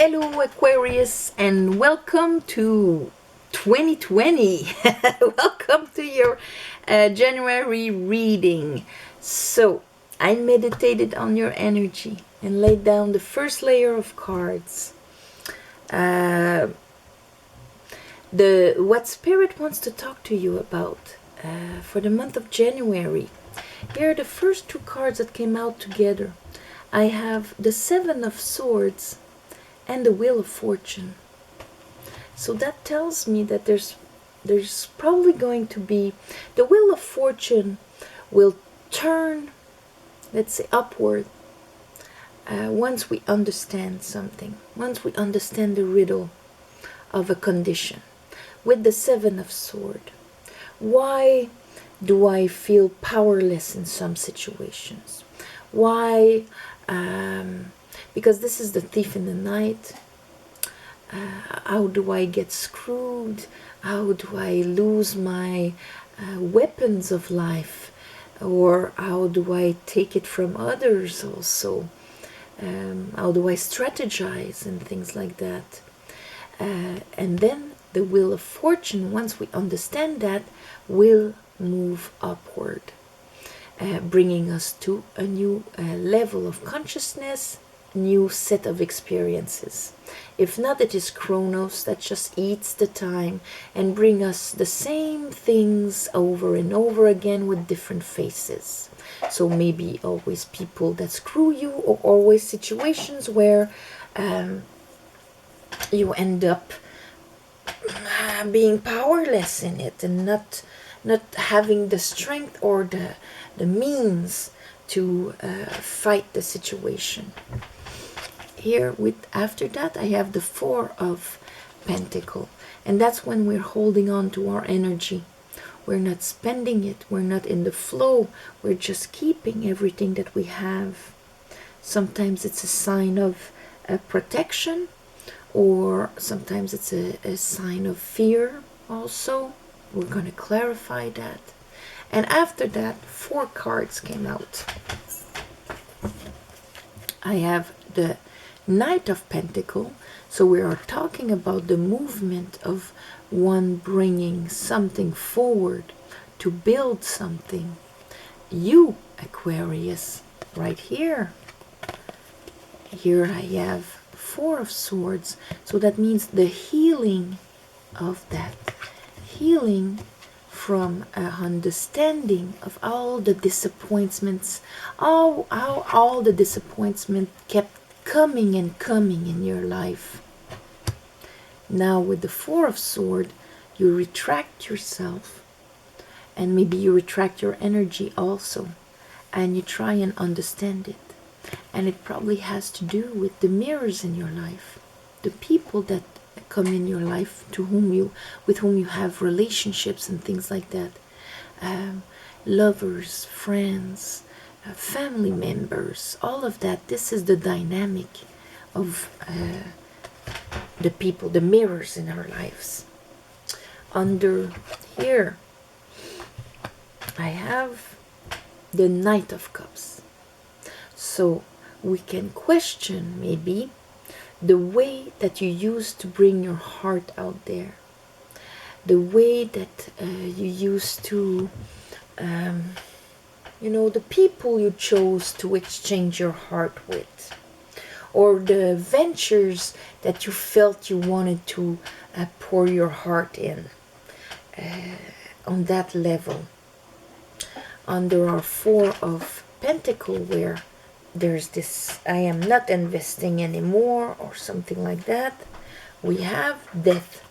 Hello Aquarius and welcome to 2020. Welcome to your January reading. So I meditated on your energy and laid down the first layer of cards. What Spirit wants to talk to you about for the month of January. Here are the first two cards that came out together. I have the Seven of Swords and the Wheel of Fortune. So that tells me that there's probably going to be, the Wheel of Fortune will turn, let's say, upward once we understand something, once we understand the riddle of a condition. With the Seven of Swords, why do I feel powerless in some situations? Why? Because this is the thief in the night. How do I get screwed? How do I lose my weapons of life? Or how do I take it from others also? How do I strategize and things like that? And then the Wheel of Fortune, once we understand that, will move upward, bringing us to a new level of consciousness, new set of experiences. If not, it is Chronos that just eats the time and bring us the same things over and over again with different faces. So maybe always people that screw you, or always situations where you end up being powerless in it and not having the strength or the means to fight the situation. Here, with after that, I have the Four of Pentacles, and that's when we're holding on to our energy. We're not spending it, we're not in the flow, we're just keeping everything that we have. Sometimes it's a sign of protection, or sometimes it's a sign of fear also. We're going to clarify that. And after that, four cards came out. I have the Knight of Pentacles. So we are talking about the movement of one bringing something forward to build something. You, Aquarius, right here. Here I have Four of Swords. So that means the healing of that. Healing from an understanding of all the disappointments, how all the disappointment kept coming and coming in your life. Now with the Four of Swords, you retract yourself, and maybe you retract your energy also, and you try and understand it. And it probably has to do with the mirrors in your life, the people that come in your life with whom you have relationships and things like that, lovers, friends, family members, all of that. This is the dynamic of the people, the mirrors in our lives. Under here I have the Knight of Cups. So we can question maybe the way that you used to bring your heart out there, the way that you used to, the people you chose to exchange your heart with, or the ventures that you felt you wanted to pour your heart in, on that level. Under our Four of Pentacles, where there's this, I am not investing anymore, or something like that, we have death.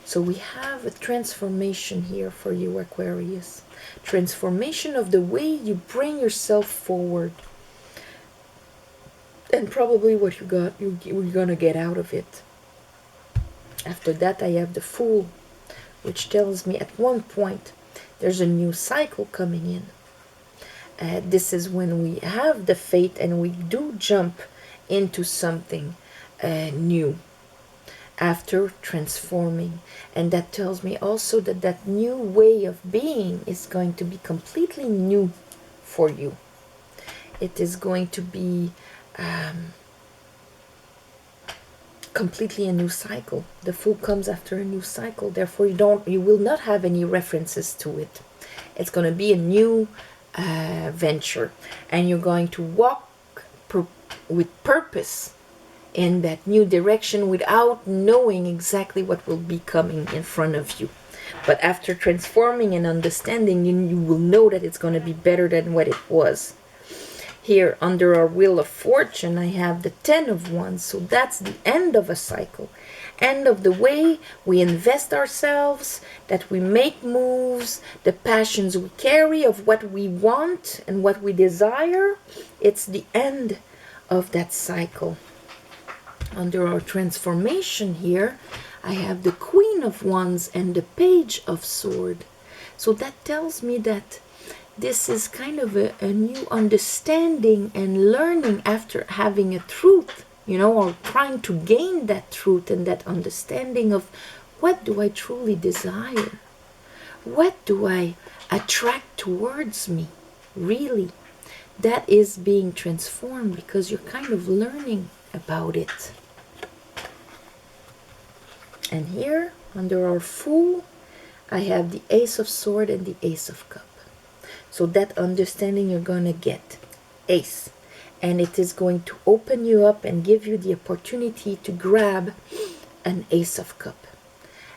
So we have a transformation here for you, Aquarius. Transformation of the way you bring yourself forward, and probably what you're gonna get out of it. After that, I have the Fool, which tells me at one point there's a new cycle coming in. This is when we have the faith and we do jump into something new after transforming. And that tells me also that that new way of being is going to be completely new for you. It is going to be completely a new cycle. The Fool comes after a new cycle. Therefore, you will not have any references to it. It's going to be a new venture, and you're going to walk with purpose in that new direction without knowing exactly what will be coming in front of you. But after transforming and understanding, you will know that it's going to be better than what it was. Here, under our Wheel of Fortune, I have the 10 of Wands. So that's the end of a cycle. End of the way we invest ourselves, that we make moves, the passions we carry of what we want and what we desire. It's the end of that cycle. Under our transformation here, I have the Queen of Wands and the Page of Swords. So that tells me that this is kind of a new understanding and learning after having a truth, you know, or trying to gain that truth and that understanding of what do I truly desire? What do I attract towards me? Really, that is being transformed because you're kind of learning about it. And here, under our Fool, I have the Ace of Swords and the Ace of Cups. So that understanding you're going to get. Ace. And it is going to open you up and give you the opportunity to grab an Ace of Cups.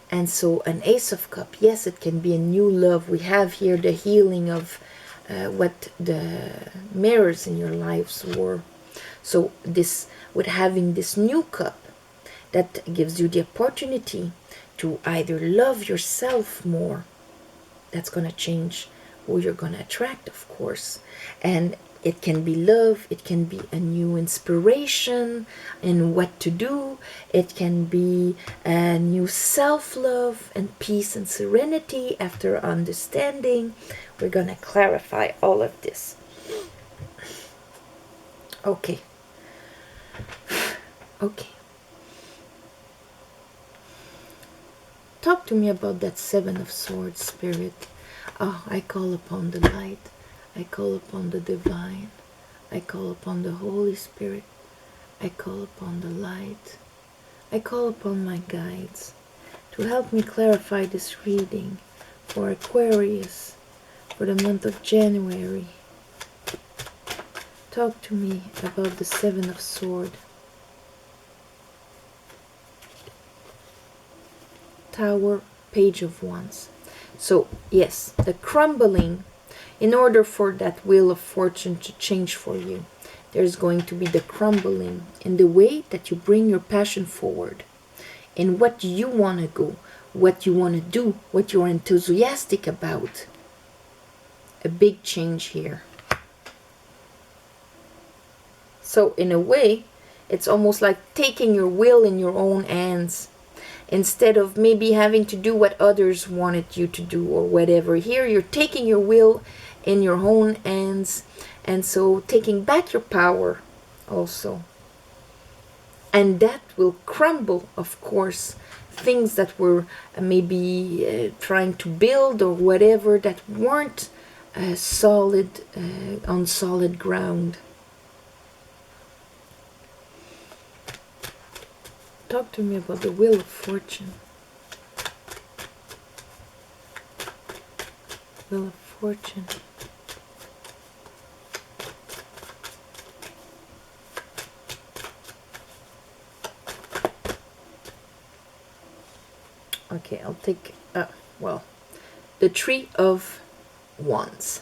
And so an Ace of Cups, yes, it can be a new love. We have here the healing of what the mirrors in your lives were. So this, with having this new cup, that gives you the opportunity to either love yourself more. That's going to change who you're going to attract, of course. And it can be love, it can be a new inspiration in what to do, it can be a new self-love and peace and serenity after understanding. We're going to clarify all of this. Okay. Okay. Talk to me about that Seven of Swords, Spirit. Oh, I call upon the light. I call upon the divine. I call upon the Holy Spirit. I call upon the light. I call upon my guides to help me clarify this reading for Aquarius for the month of January. Talk to me about the Seven of Swords. Tower, Page of Wands. So yes, the crumbling, in order for that Wheel of Fortune to change for you, there's going to be the crumbling in the way that you bring your passion forward, in what you want to go, what you want to do, what you're enthusiastic about. A big change here. So in a way, it's almost like taking your will in your own hands. Instead of maybe having to do what others wanted you to do or whatever. Here you're taking your will in your own hands, and so taking back your power also. And that will crumble, of course, things that were maybe trying to build or whatever that weren't solid, on solid ground. Talk to me about the Wheel of Fortune. Wheel of Fortune. Okay, I'll take, well, the Three of Wands.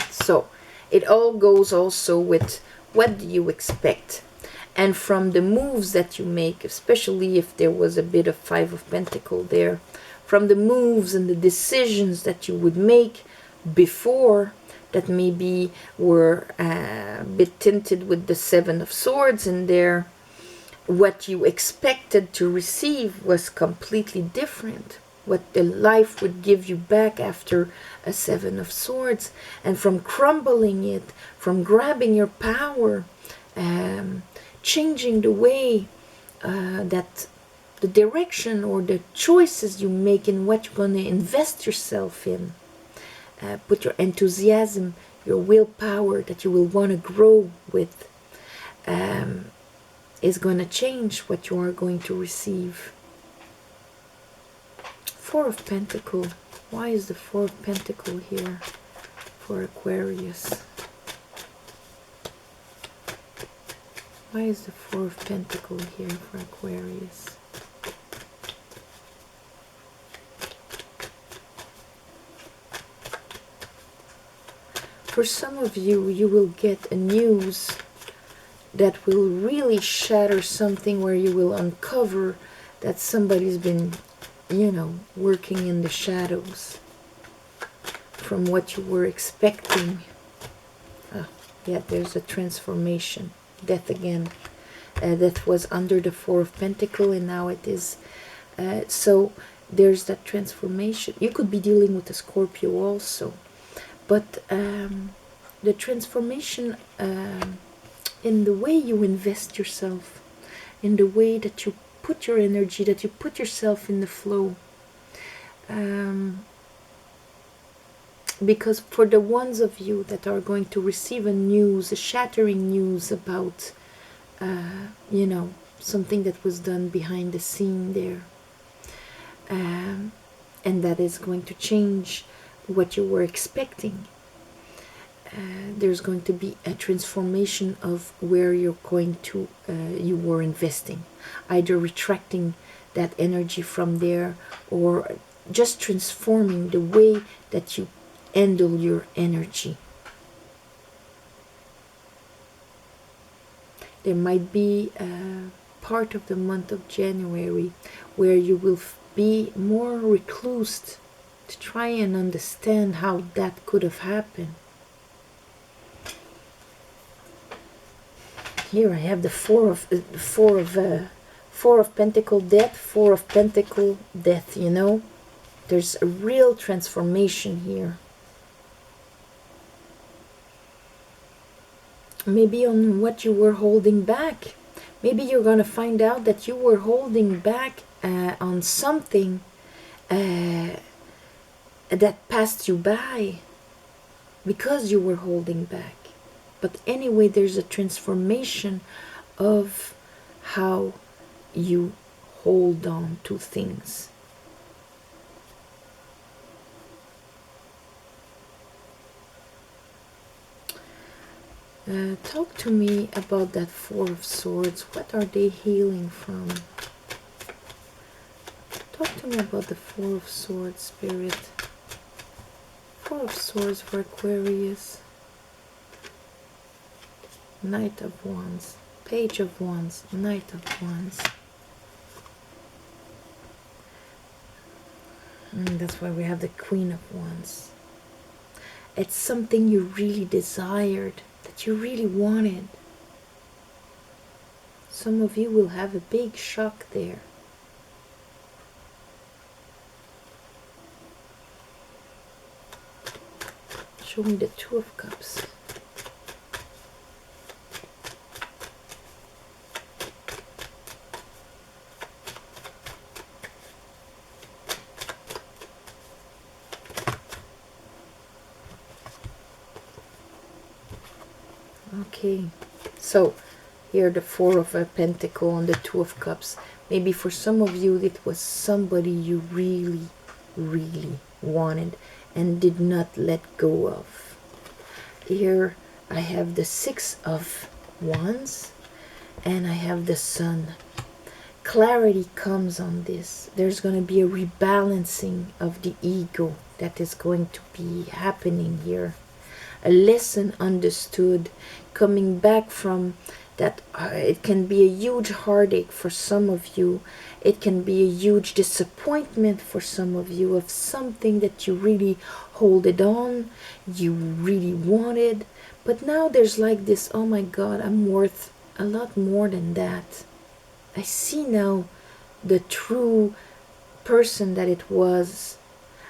So, it all goes also with what do you expect? And from the moves that you make, especially if there was a bit of Five of Pentacles there, from the moves and the decisions that you would make before that maybe were a bit tinted with the Seven of Swords in there, what you expected to receive was completely different. What the life would give you back after a Seven of Swords. And from crumbling it, from grabbing your power, changing the way that the direction or the choices you make in what you're going to invest yourself in. Put your enthusiasm, your willpower that you will want to grow with. is going to change what you are going to receive. Four of Pentacles. Why is the Four of Pentacles here for Aquarius? Why is the Four of Pentacles here for Aquarius? For some of you, you will get a news that will really shatter something, where you will uncover that somebody's been, you know, working in the shadows from what you were expecting. Yeah, there's a transformation. Death again. That was under the Four of Pentacles, and now it is. So there's that transformation. You could be dealing with a Scorpio also. But the transformation in the way you invest yourself, in the way that you put your energy, that you put yourself in the flow. Because for the ones of you that are going to receive a shattering news about, you know, something that was done behind the scene there, and that is going to change what you were expecting. There's going to be a transformation of where you're going to, you were investing, either retracting that energy from there, or just transforming the way that you handle your energy. There might be a part of the month of January where you will be more reclused to try and understand how that could have happened. Here I have the Four of Pentacles death, Four of Pentacles death, you know. There's a real transformation here. Maybe on what you were holding back. Maybe you're going to find out that you were holding back on something that passed you by because you were holding back. But anyway, there's a transformation of how you hold on to things. Talk to me about that Four of Swords. What are they healing from? Talk to me about the Four of Swords, Spirit. Four of Swords for Aquarius. Knight of Wands. Page of Wands. Knight of Wands. That's why we have the Queen of Wands. It's something you really desired, that you really wanted. Some of you will have a big shock there. Show me the Two of Cups. Okay, so here the Four of Pentacles and the Two of Cups. Maybe for some of you it was somebody you really, really wanted and did not let go of. Here I have the Six of Wands and I have the Sun. Clarity comes on this. There's going to be a rebalancing of the ego that is going to be happening here. A lesson understood, coming back from that. It can be a huge heartache for some of you. It can be a huge disappointment for some of you of something that you really hold it on, you really wanted, but now there's like this, oh my God, I'm worth a lot more than that. I see now the true person that it was.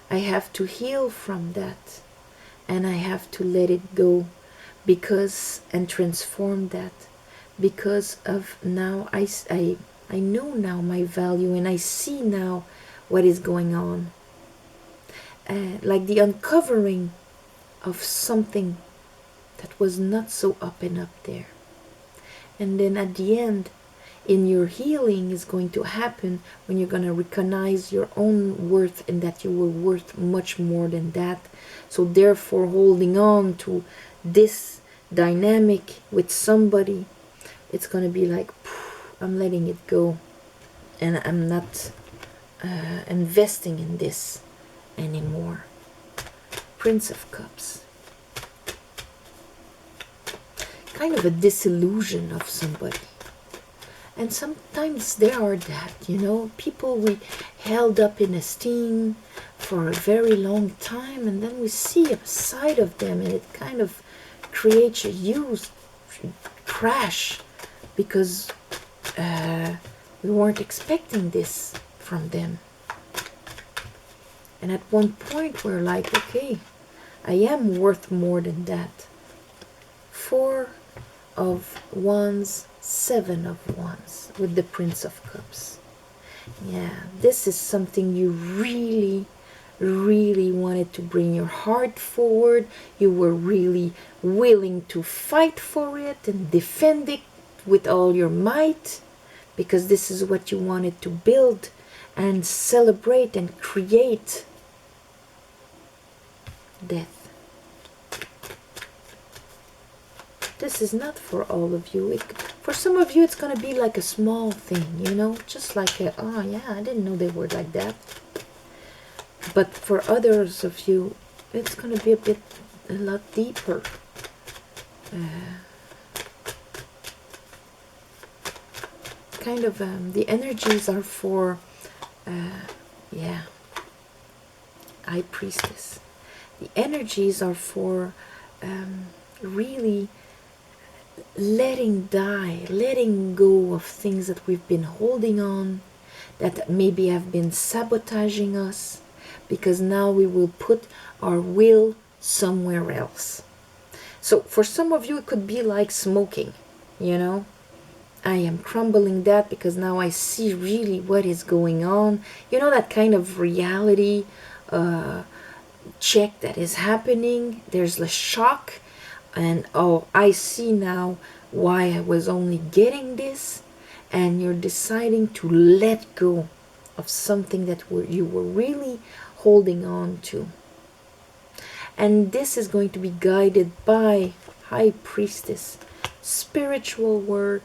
I have to heal from that. And I have to let it go because, and transform that, because of now I know now my value, and I see now what is going on. Like the uncovering of something that was not so up and up there. And then at the end, in your healing is going to happen when you're going to recognize your own worth and that you were worth much more than that. So therefore, holding on to this dynamic with somebody, it's going to be like, I'm letting it go, and I'm not investing in this anymore. Prince of Cups. Kind of a disillusion of somebody. And sometimes there are that, you know, people we held up in esteem for a very long time, and then we see a side of them and it kind of creates a huge crash because we weren't expecting this from them. And at one point we're like, okay, I am worth more than that. 4 of Wands, 7 of Wands with the Prince of Cups. Yeah, this is something you really, really wanted to bring your heart forward. You were really willing to fight for it and defend it with all your might, because this is what you wanted to build and celebrate and create. Death. This is not for all of you. For some of you, it's going to be like a small thing, you know, just like a, oh yeah, I didn't know they were like that. But for others of you, it's going to be a lot deeper. Kind of, the energies are for, yeah, High Priestess. The energies are for really letting go of things that we've been holding on, that maybe have been sabotaging us, because now we will put our will somewhere else. So for some of you, it could be like smoking, you know. I am crumbling that because now I see really what is going on. You know, that kind of reality check that is happening. There's the shock. And oh, I see now why I was only getting this. And you're deciding to let go of something that you were really holding on to. And this is going to be guided by High Priestess, spiritual work,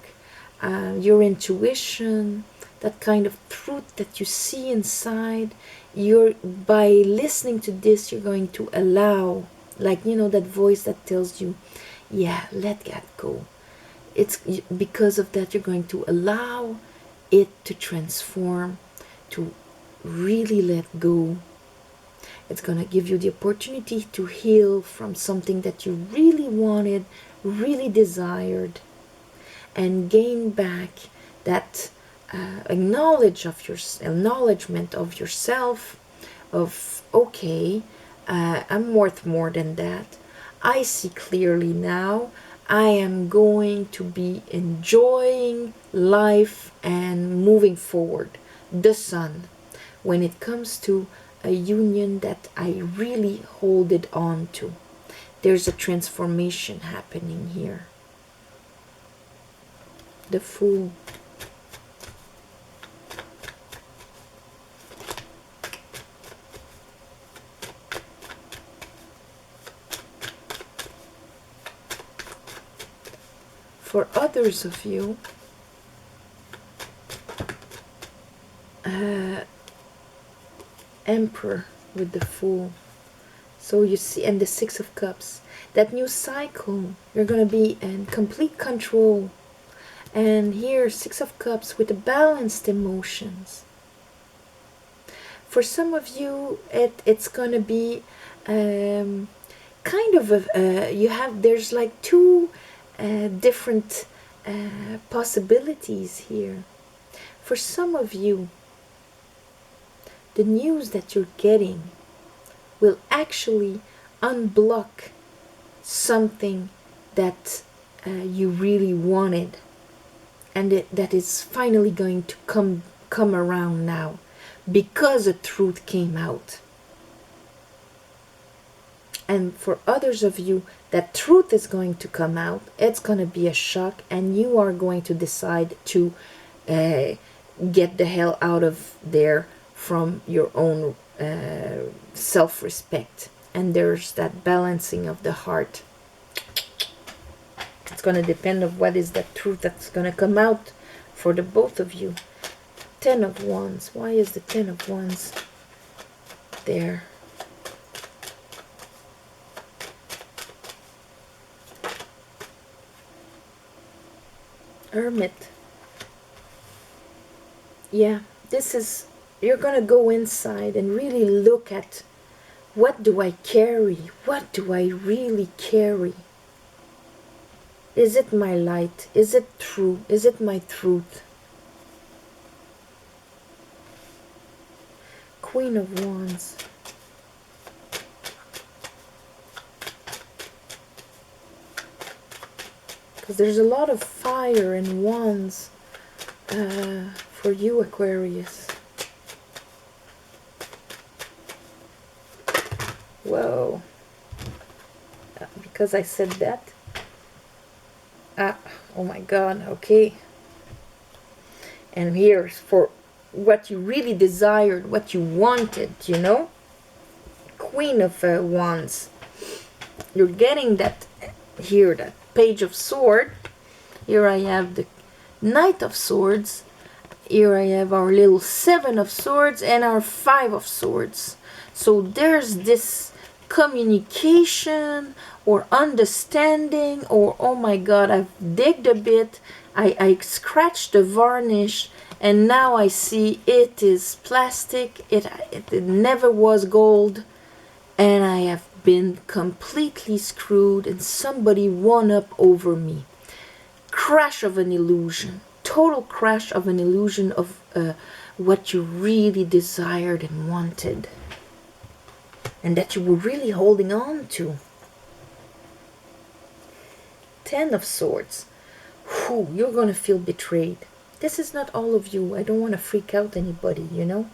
your intuition, that kind of truth that you see inside. By listening to this, you're going to allow, like, you know, that voice that tells you, yeah, let that go. It's because of that you're going to allow it to transform, to really let go. It's going to give you the opportunity to heal from something that you really wanted, really desired, and gain back that acknowledgement of yourself, of, okay, I'm worth more than that. I see clearly now. I am going to be enjoying life and moving forward. The Sun, when it comes to a union that I really hold it on to, there's a transformation happening here. The Fool. For others of you, Emperor with the Fool. So you see, and the Six of Cups, that new cycle, you're going to be in complete control. And here, Six of Cups with the balanced emotions. For some of you, it's going to be kind of there's like two different possibilities here. For some of you, the news that you're getting will actually unblock something that you really wanted, and that is finally going to come around now because the truth came out. And for others of you, that truth is going to come out. It's going to be a shock, and you are going to decide to get the hell out of there from your own self-respect. And there's that balancing of the heart. It's going to depend on what is that truth that's going to come out for the both of you. 10 of Wands. Why is the 10 of Wands there? Hermit. Yeah, this is, you're going to go inside and really look at, what do I carry? What do I really carry? Is it my light? Is it true? Is it my truth? Queen of Wands. Because there's a lot of fire and wands for you, Aquarius. Whoa. Because I said that. Oh my God, okay. And here's for what you really desired, what you wanted, you know? Queen of Wands. You're getting that here, that Page of Swords. Here I have the Knight of Swords. Here I have our little 7 of Swords and our 5 of Swords. So there's this communication or understanding, or oh my God, I've digged a bit, I scratched the varnish, and now I see it is plastic, it never was gold, and I have been completely screwed, and somebody won up over me. Crash of an illusion, total crash of an illusion of what you really desired and wanted, and that you were really holding on to. 10 of Swords. Whew, you're going to feel betrayed. This is not all of you. I don't want to freak out anybody, you know.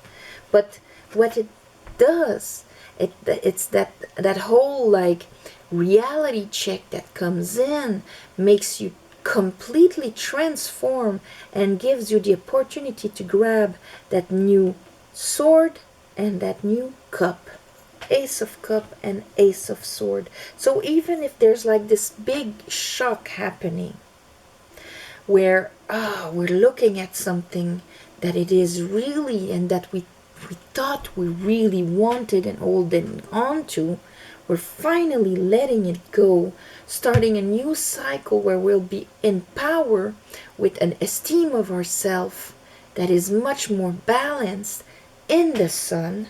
But what it does, it's that whole like reality check that comes in, makes you completely transform and gives you the opportunity to grab that new sword and that new cup. Ace of Cup and Ace of Sword. So even if there's like this big shock happening, where we're looking at something that it is really, and that we thought we really wanted and holding on to, we're finally letting it go, starting a new cycle where we'll be in power with an esteem of ourselves that is much more balanced in the sun.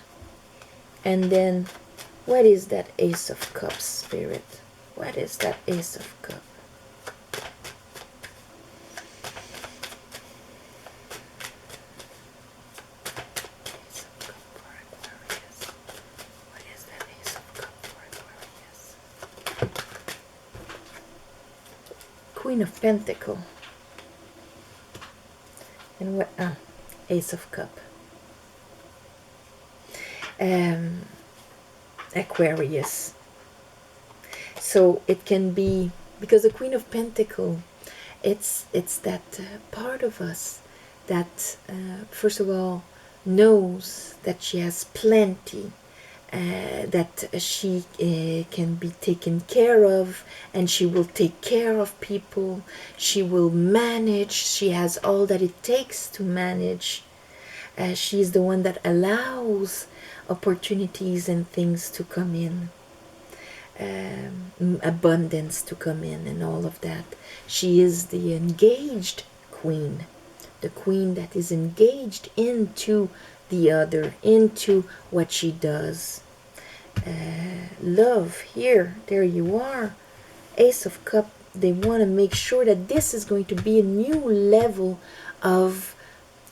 And then, what is that Ace of Cups, Spirit? What is that Ace of Cups? Ace of Cups for Aquarius. What is that Ace of Cups for Aquarius? Queen of Pentacles. And what? Ace of Cups. Aquarius. So it can be, because the Queen of Pentacles, it's that part of us that first of all knows that she has plenty, that she can be taken care of, and she will take care of people, she will manage, she has all that it takes to manage. She's the one that allows opportunities and things to come in, abundance to come in, and all of that. She is the engaged queen, the queen that is engaged into the other, into what she does. Love, here, there you are. Ace of Cups. They want to make sure that this is going to be a new level of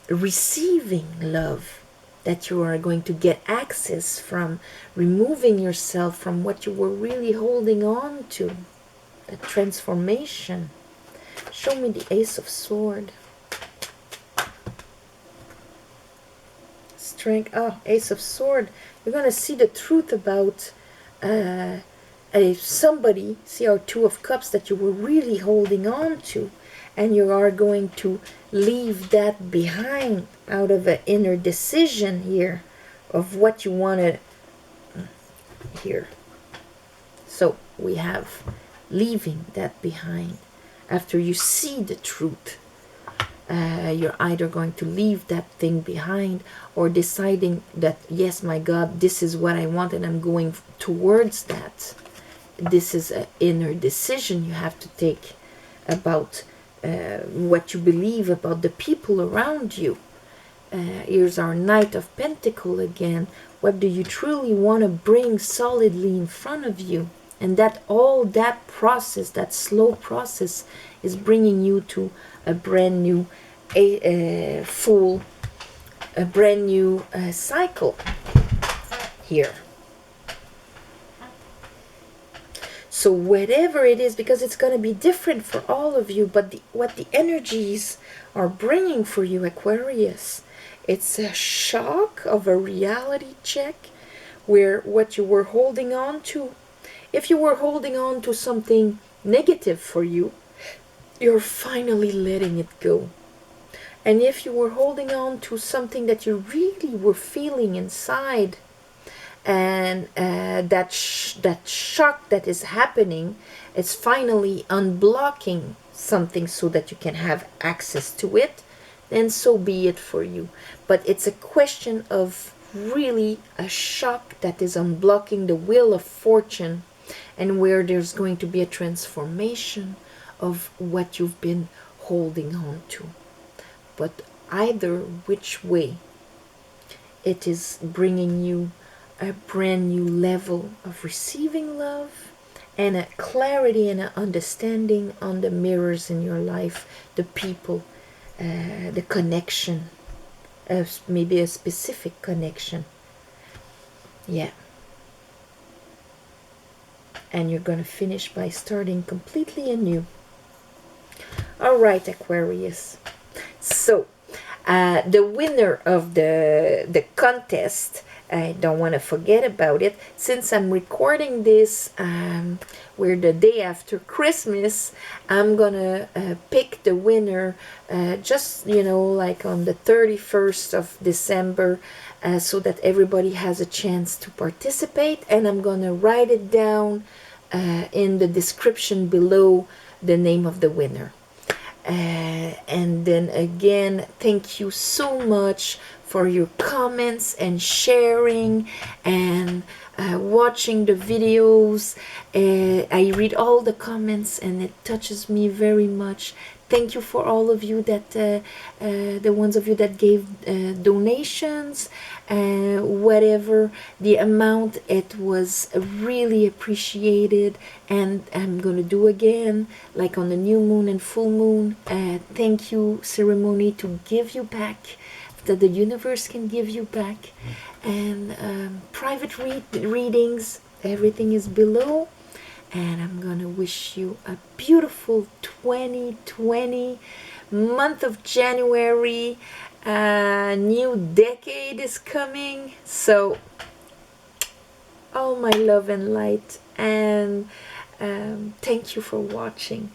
receiving love, that you are going to get access from, removing yourself from what you were really holding on to, the transformation. Show me the Ace of Swords. Strength. Ace of Swords. You're going to see the truth about somebody. See our Two of Cups that you were really holding on to, and you are going to leave that behind out of an inner decision here of what you want to here. So we have leaving that behind. After you see the truth, you're either going to leave that thing behind, or deciding that, yes, my God, this is what I want and I'm going towards that. This is an inner decision you have to take about what you believe about the people around you. Here's our Knight of Pentacle again. What do you truly want to bring solidly in front of you? And that all that process, that slow process, is bringing you to a brand new, a brand new cycle here. So whatever it is, because it's going to be different for all of you, but what the energies are bringing for you, Aquarius, it's a shock of a reality check, where what you were holding on to, if you were holding on to something negative for you, you're finally letting it go. And if you were holding on to something that you really were feeling inside, and that shock that is happening, it's finally unblocking something so that you can have access to it, then so be it for you. But it's a question of really a shock that is unblocking the wheel of fortune, and where there's going to be a transformation of what you've been holding on to. But either which way, it is bringing you a brand new level of receiving love, and a clarity and an understanding on the mirrors in your life, the people, the connection, maybe a specific connection. Yeah. And you're going to finish by starting completely anew. All right, Aquarius. So, the winner of the contest, I don't want to forget about it, since I'm recording this we're the day after Christmas. I'm gonna pick the winner just, you know, like on the 31st of December, so that everybody has a chance to participate, and I'm gonna write it down in the description below, the name of the winner. And then again, thank you so much for your comments and sharing and watching the videos. I read all the comments and it touches me very much. Thank you for all of you that the ones of you that gave donations, whatever the amount, it was really appreciated, and I'm gonna do again, like on the new moon and full moon, thank you ceremony to give you back, that the universe can give you back, and private readings, everything is below. And I'm gonna wish you a beautiful 2020 month of January. New decade is coming, so all my love and light, and thank you for watching.